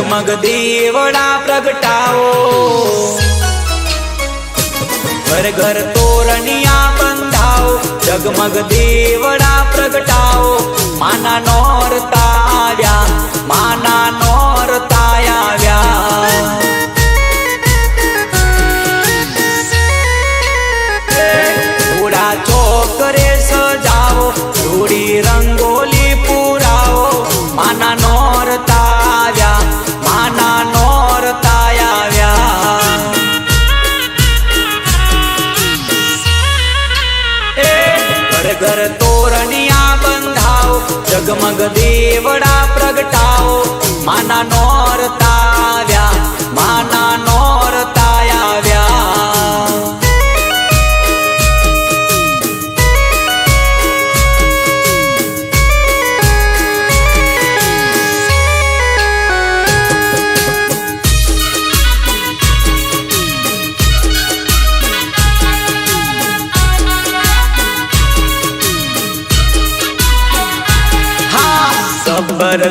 जगमग दीवड़ा प्रगटाओ, घर घर तोरणिया बंधाओ, जगमग दीवड़ा प्रगटाओ। माना नोरता आव्या, माना नोरता आव्या। धूड़ा चोकरे सजाओ, धूड़ी रंगोली पुराओ। माना नोरता आव्या, माना नोरता आव्या। घर घर तोरणिया बंधाओ, जगमग दीवड़ा प्रगटाओ। माना नोरता आव्या, माना नोरता आव्या।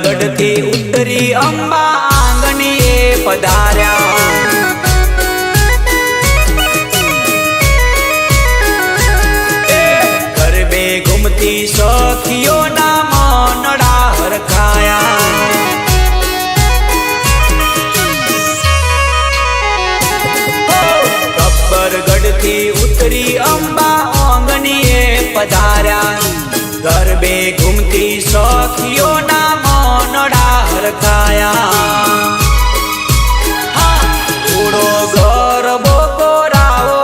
गढ़ थी उतरी अंबा आंगणीए पधार्या। गरबे घूमती सखियों ना मनड़ा हरखाया। गढ़ थी उतरी अंबा आंगणीए पधार्या। गरबे घूमती सखियों ना मनड़ा हरखाया। थोड़ो गरबो कोराओ,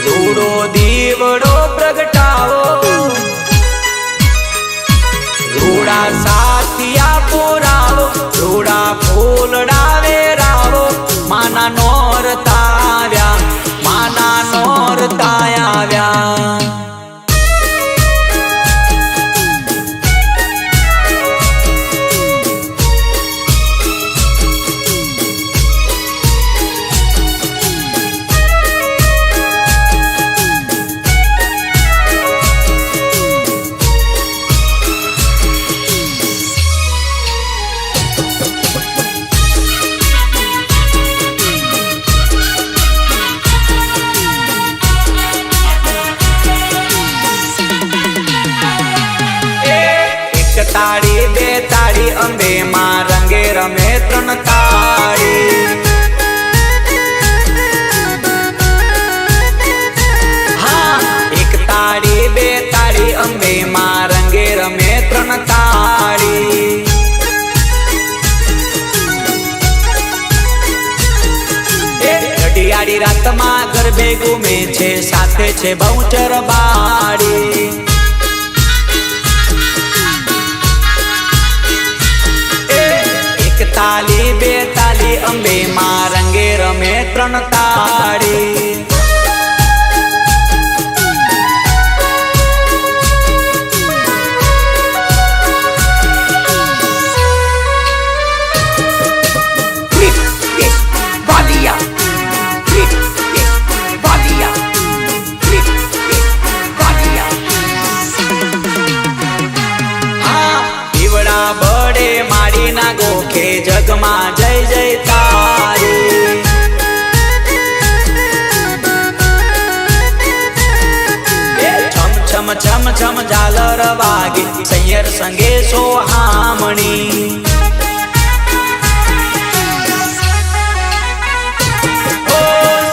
रूड़ो दीवड़ो प्रगटाओ। रूड़ा साथिया पुराओ, रूड़ा फूलड़ा वेराओ। माना नोरता आव्या, माना नोरता आव्या। ताड़ी बे ताड़ी अंबे मां रंगे रमे त्रण ताड़ी। हाँ, एक ताड़ी बे ताड़ी अंबे मां रंगे रमे त्रण ताड़ी। घड़ियाड़ी रात मां गरबे घूमे छे, साथे छे बहुचर बाड़ी। ताली बे ताली अंबे मां रंगे रमे त्रण ताड़ी। जगमा जय जय तारी। छम छम छम छम झालर वागे, सैयर संगे सोहामणी। ओ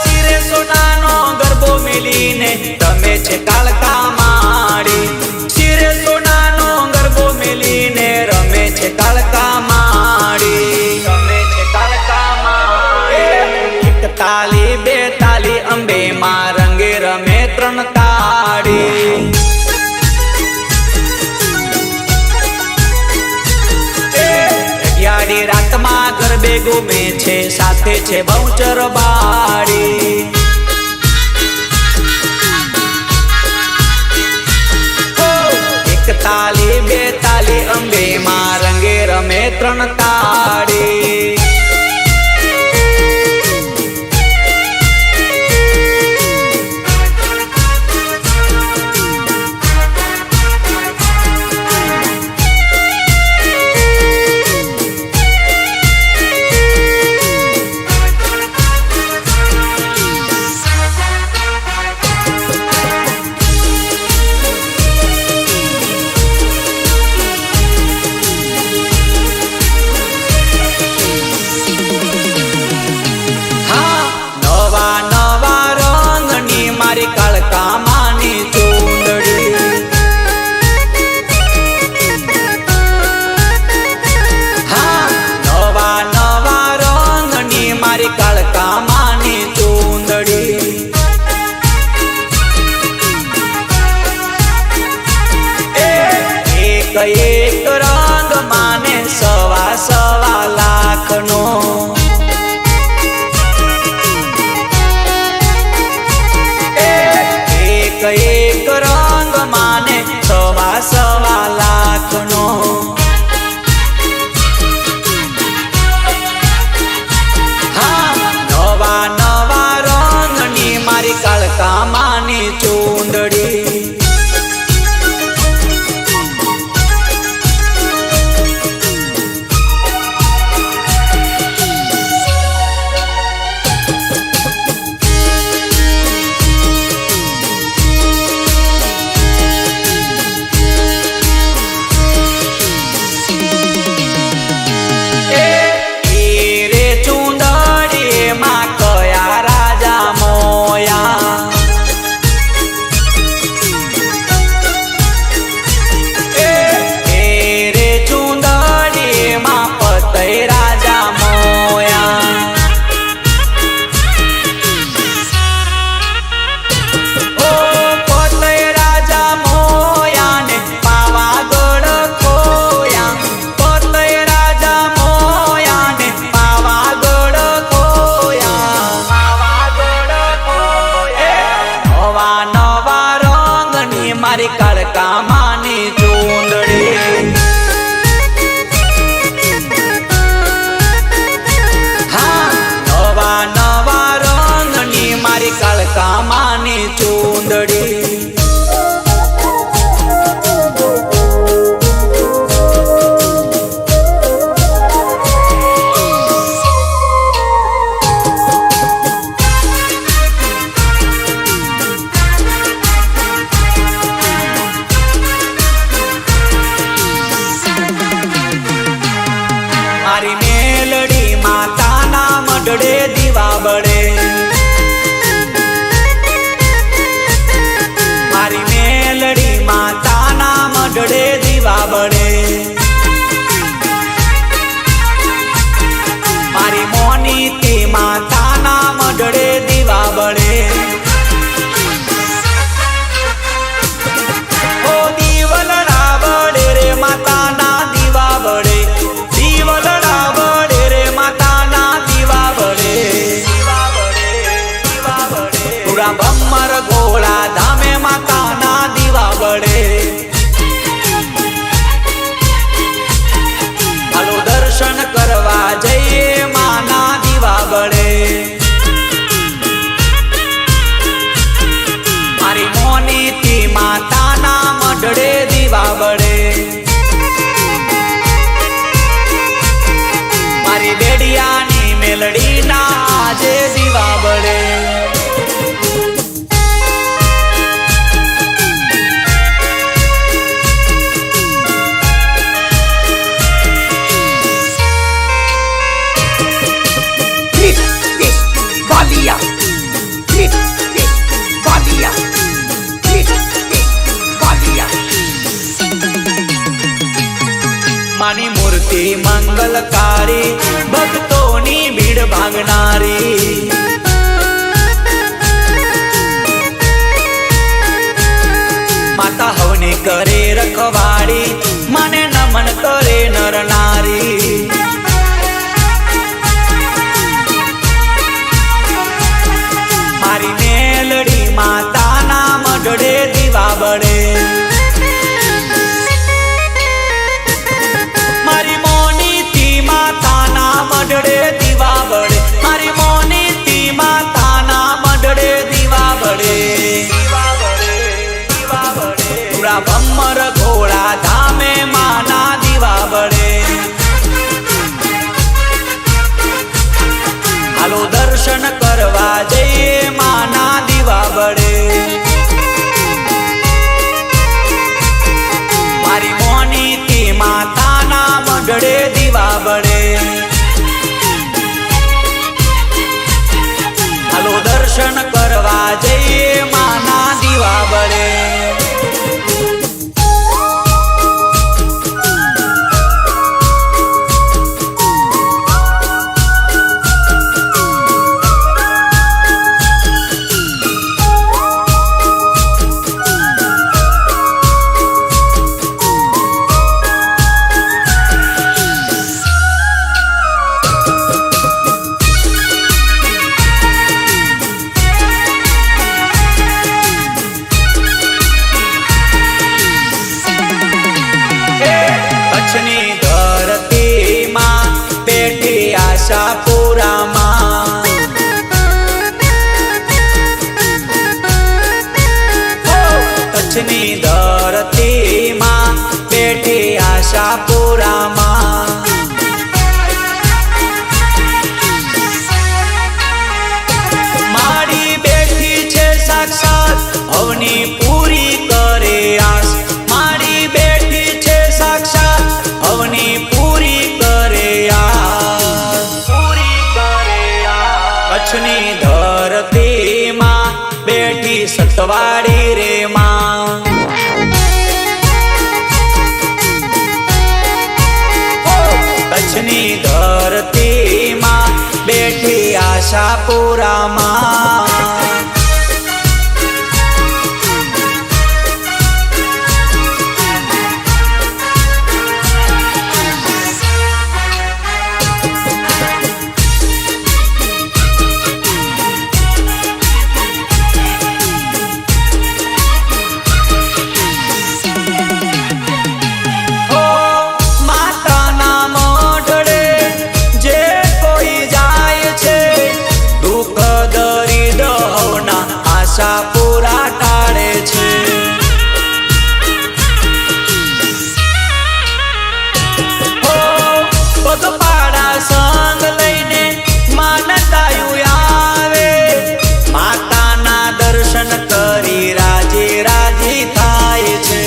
सिरे सोनानो गरबो मिलीने रमे छे काळका माड़ी। सिरे सोनानो गरबो मिलीने रमे छे काळका माड़ी। ताली बे ताली अंबे मां रंगे रमे त्रण ताड़ी। घड़ियाड़ी रात मां गरबे घूमे छे, साथे छे बहुचर बाड़ी। एक ताली बे ताली अंबे मां रंगे रमे त्रण ताड़ी। ભમર ગોળા ધામે માતાના દીવા બળે. હાલો દર્શન કરવા જઈએ માના દીવા બળે. મારી મોનીતી માતાના મઢડે દીવા બળે. મારી બેડિયાની મેલડીના આજે દીવા બળે. માની મૂર્તિ મંગલકારી ભક્તોની ભીડ ભાગનારી. માતા હવની કરે રખવાડી મને નમન કરે નર નારી. મારી મેલડી માતાના મઢડે દીવા બળે. મારી મોનીતી માતાના મઢડે દીવા બળે. મારી મોનીતી માતાના મઢડે દીવા બળે. પૂરા ભમર ઘોડા ધામે માના દીવા બળે. હાલો દર્શન કરવા જઈએ માના દીવા બળે. મારી મોનીતી માતાના મઢડે દીવા બળે. હાલો દર્શન કરવા જઈએ માના દીવા બળે. કચ્છની ધરતીમાં બેઠી આશાપુરામાં. કચ્છની ધરતીમાં બેઠી આશાપુરામાં. મારી બેઠી છે સાક્ષાત હવની પૂરી કરે આસ. મારી બેઠી છે સાક્ષાત હવની પૂરી કરે આસ. કચ્છની ધરતીમાં બેઠી સતવાડી રે માં. કચ્છની ધરતીમાં બેઠી આશાપુરામાં. આશાપુરા ટાળે છે. પગપાળા સંગ લઈને માનતાયું આવે. માતાના દર્શન કરી રાજી રાજી થાય છે.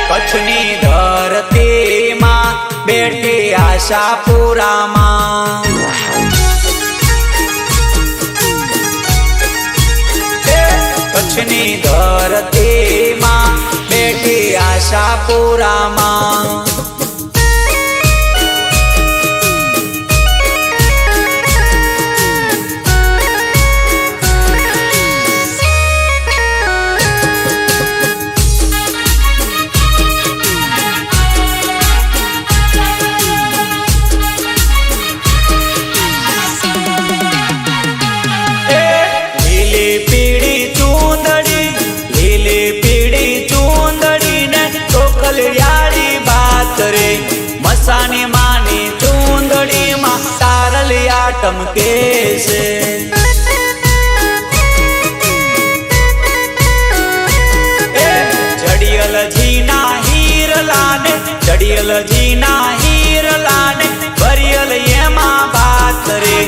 કચ્છની ધરતીમાં બેઠી આશાપુરામાં. કચ્છની ધરતીમાં બેઠી આશાપુરામાં. टमके से। जड़ियल जीना हीरला ने जड़ियल जीना हीरला ने भरियल एमा बात रे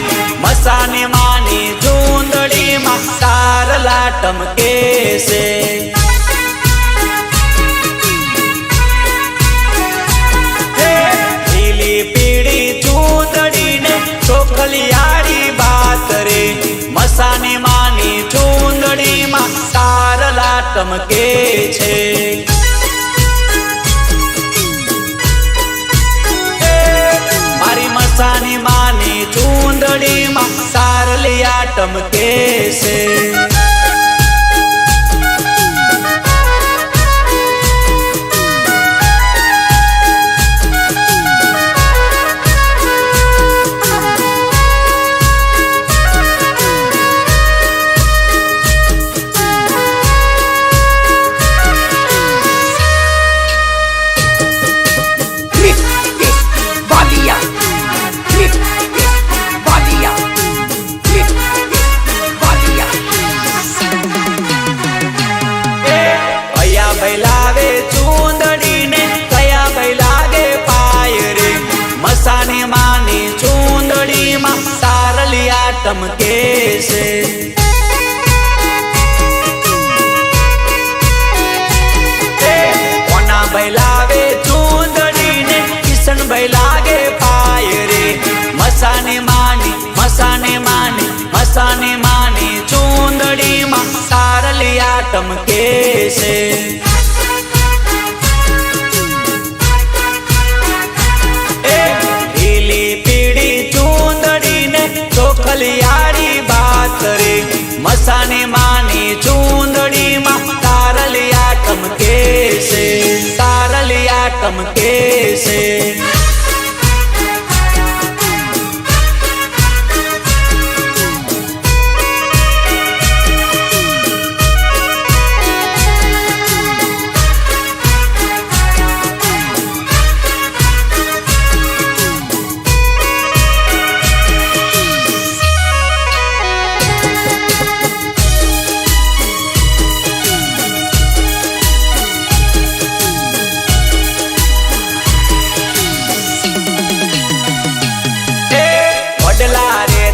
मसाने मानी चूंदड़ी मा तारला टमके से। पीली पीड़ी चूंदड़ी ने चोखलियाड़ी बात रे मसाने मानी चूंदड़ी मा तारला टमके छे। मारी मसानी मानी चूंदड़ी मा तारलिया टमके से। बैलावे चूंदड़ी ने कया बैलागे पाय रे मसाने मानी चूंदड़ी मा तारलिया टमके से। कोना बैलावे चूंदड़ी ने किसन बैलागे पाय रे मसाने मानी मसाने मानी मसाने मानी चूंदड़ी मा तारलिया टमके से। चोखलियाड़ी बात रे मसाने मानी चूंदड़ी मा तारलिया टमके से तारलिया टमके से।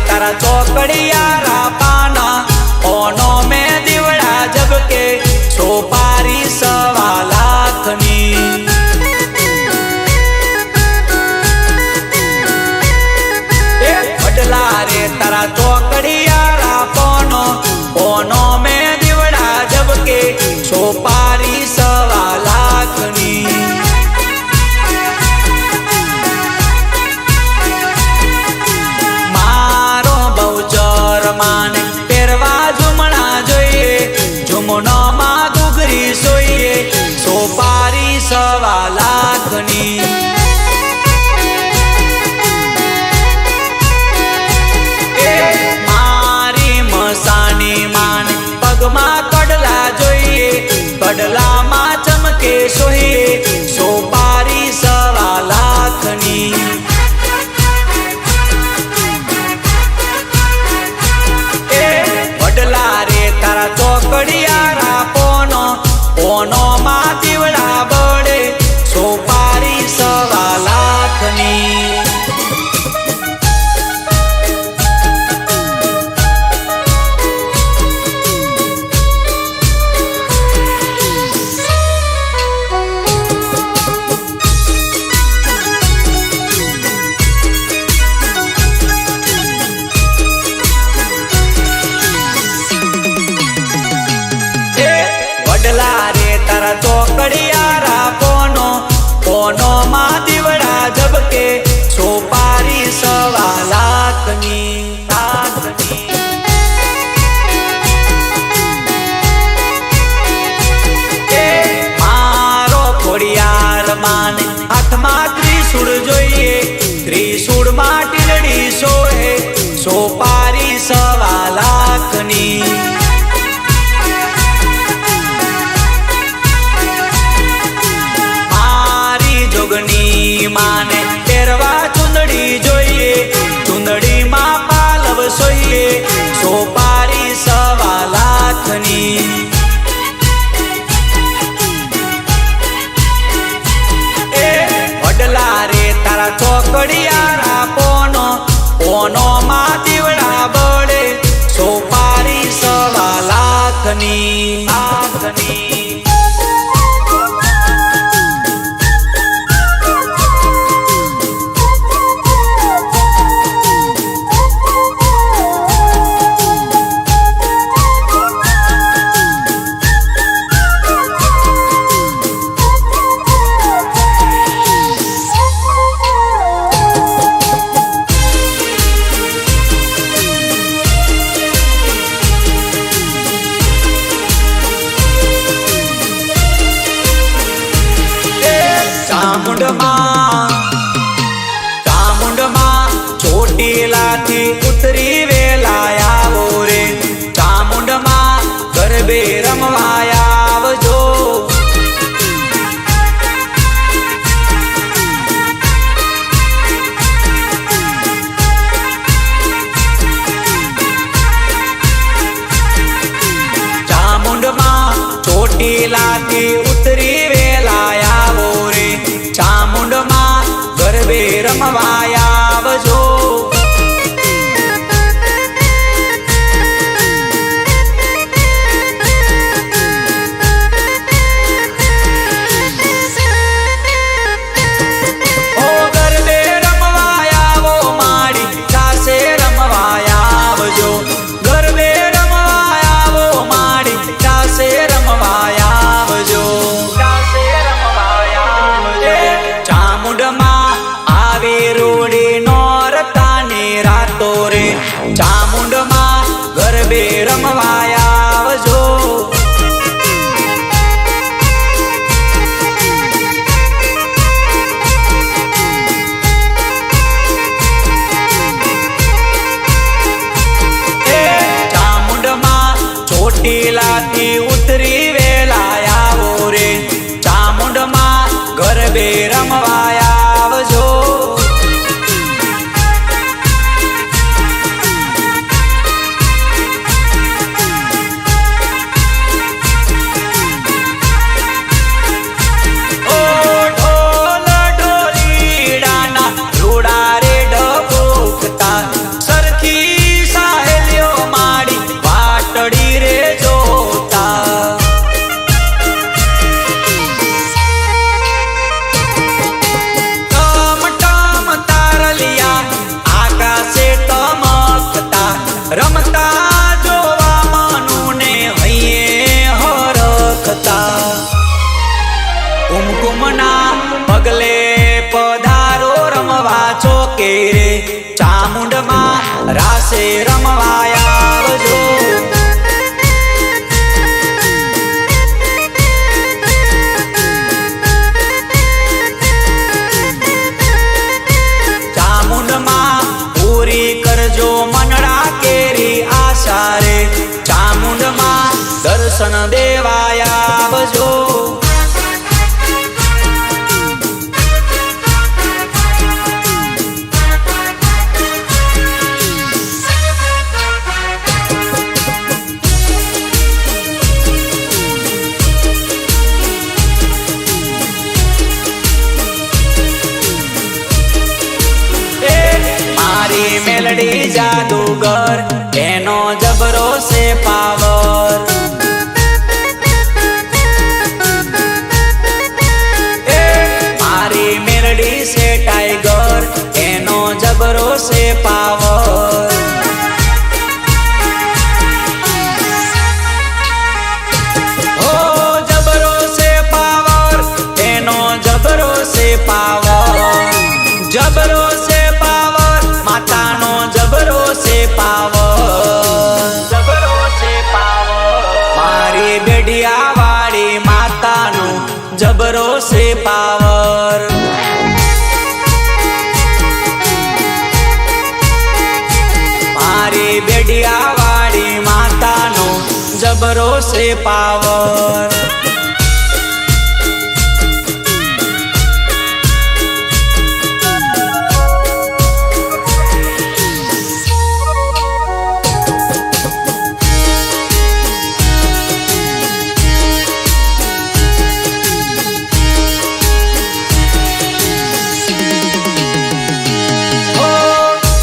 तारा चौकड़िया रा पाना ओनो में दिवड़ा जब के सोपारी 1.25 लाखनी। बदला रे तारा चौकड़िया रा पानो ओनो में दिवड़ा जब के सोपारी 1.25 लाखनी। માં દીવડા બળે સોપારી 1.25 લાખની ચામુંડમાં ચોટીલાથી ઉતરી વેલા આવો રે ચામુંડમાં ગરબે રમવા આવજો ચામુંડમાં ચોટીલાથી ઉતરી વેલા આવો રે ચામુંડમાં ગરબે રમવા આવજો ઓ ગરબે રમવા આવો માડી રાસે રમવા આવજો ગરબે રમવા આવો માડી રાસે રમવા આવજો ચામુંડમાં આવી રૂડી નોરતાની રાતો રે ચામુંડમાં ગરબે રમવા આવજો ચામુંડમાં ચોટીલાથી ઉતરી વેલા આવો રે ચામુંડમાં ગરબે રમવા આવજો ઓ ઢોલ ઢોલીડાના રૂડા રે ડબુકતા સરખી સાહેલીઓ માડી વાટડી રે જોતા રમતા જોવા મનુને હૈયે હરખતા કુમકુમના પગલે પધારો રમવા ચોકે રે ચામુંડમાં રાસે રમવા આવજો ચામુંડમાં પૂરી કરજો મનડા કેરી આશા રે ચામુંડમાં દર્શન દેવા આવજો મારી મેલડી જાદુગર એનો જબરો સે પાવર મારી મેલડી સે ટાઈગર એનો જબરો સે પાવર ઓ જબરો સે પાવર એનો જબરો સે પાવર જબરો સે પાવર માતાનો જબરો સે પાવર મારી બેડિયા વાળી માતાનો જબરો સે પાવર મારી બેડિયા વાળી માતાનો જબરો સે પાવર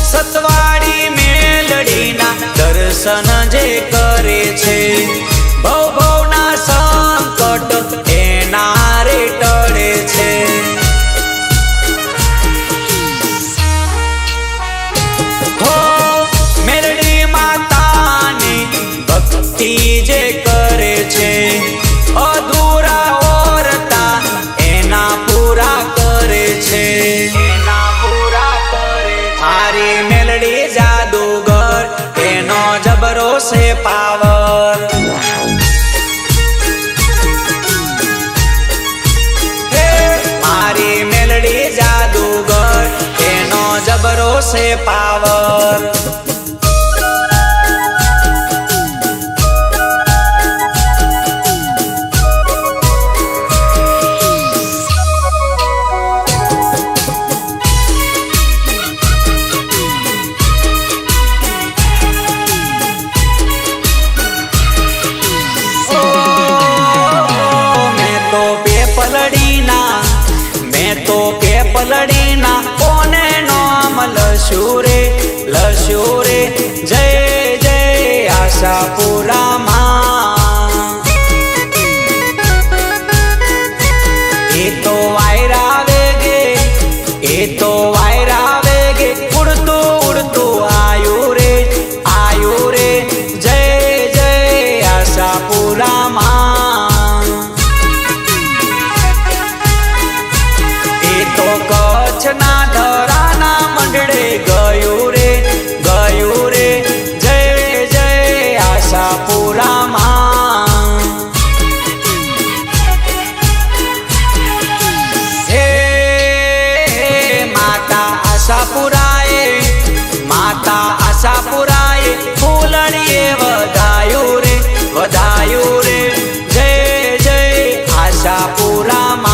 સતવાડી દર્શન જે કરે છે ભવ ભવના સંકટ એના રે ટળે છે. હો મેલડી માતાની ભક્તિ જે કરે છે અધૂરા ઓરતા એના પૂરા કરે છે. હારી મેલડી જાદુગર એનો જબરો છે પાવર. મારી મેલડી જાદુગર એનો જબરો છે પાવર. પલડીના કોને નામ લશું રે જય જય આશાપુરામાં. એ તો વાયરા વેગે ઉડતું ઉડતું આયુ રે જય જય આશાપુરામાં. કચ્છના ધરાના મંડળે ગયું રે જય જય આશાપુરામાં. હે માતા આશાપુરાએ ફૂલડીએ વધાયું રે જય જય આશાપુરામાં.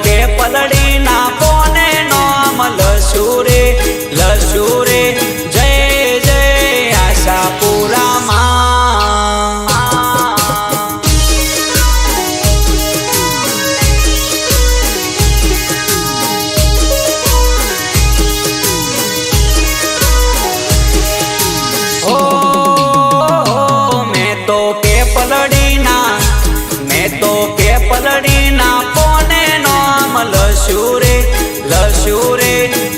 કે પલડીના કોને નામ લશું રે જય જય આશાપુરામાં. ઓ મેં તો કે પલડીના કોને નામ લશું રે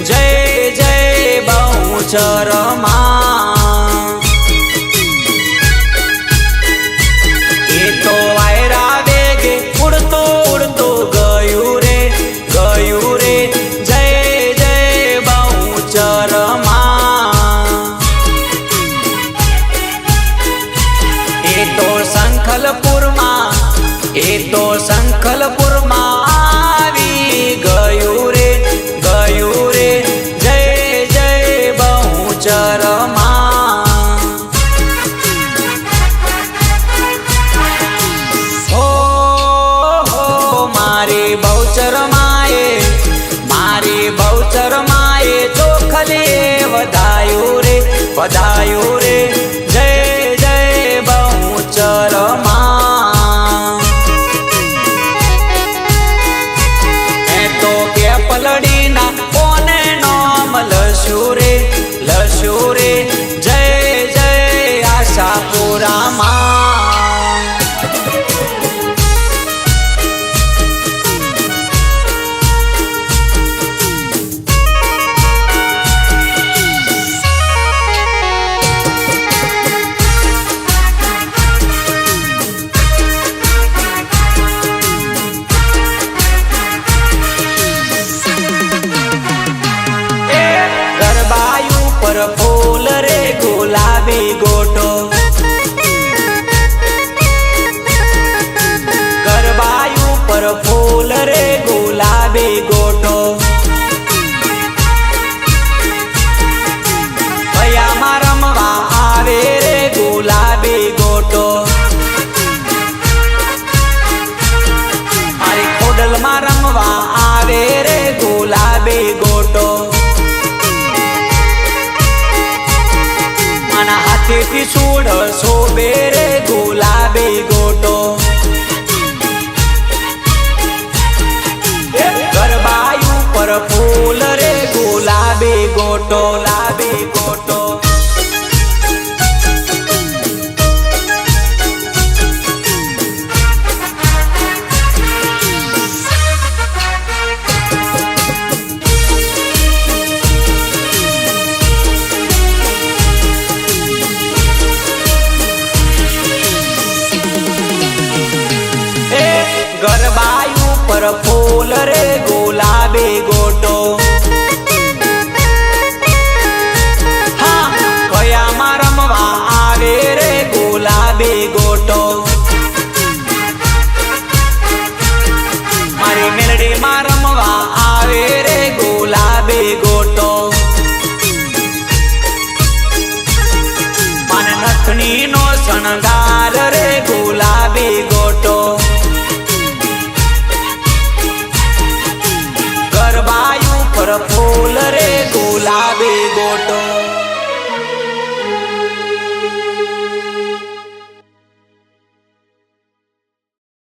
જય જય બહુચરમાં. એ તો વાયરા વેગે ઉડતું ઉડતું ગયું રે જય જય બહુચરમાં. એ તો શંખલપુરમાં આવી ગયું રે જય જય બહુચરમાં. હો મારી બહુચરમાએ ચોખલીએ વધાયું રે જય જય બહુચરમાં. પલડીના કોને નામ લશું રે જય જય આશાપુરામાં. ફૂલ રે ગુલાબી ગોટો ગરબાયું પર ફૂલ રે ગુલાબી ગોટો. ભયામાં રમવા આવે રે ગુલાબી ગોટો. મારી ખોડલમાં રમવા આવે રે ગુલાબી ગોટો. ગોટો લાબી ગોટો ગરબાયું પર ફૂલ રે ગુલાબી ગોટો હા કયામાં રમવા આવે રે ગુલાબી ગોટો મારી મેલડીમાં રમવા આવે રે ગુલાબી ગોટો મને નથની નો શણગાર રે ગુલાબી ગોટો ફૂલ રે ગુલાબી ગોટો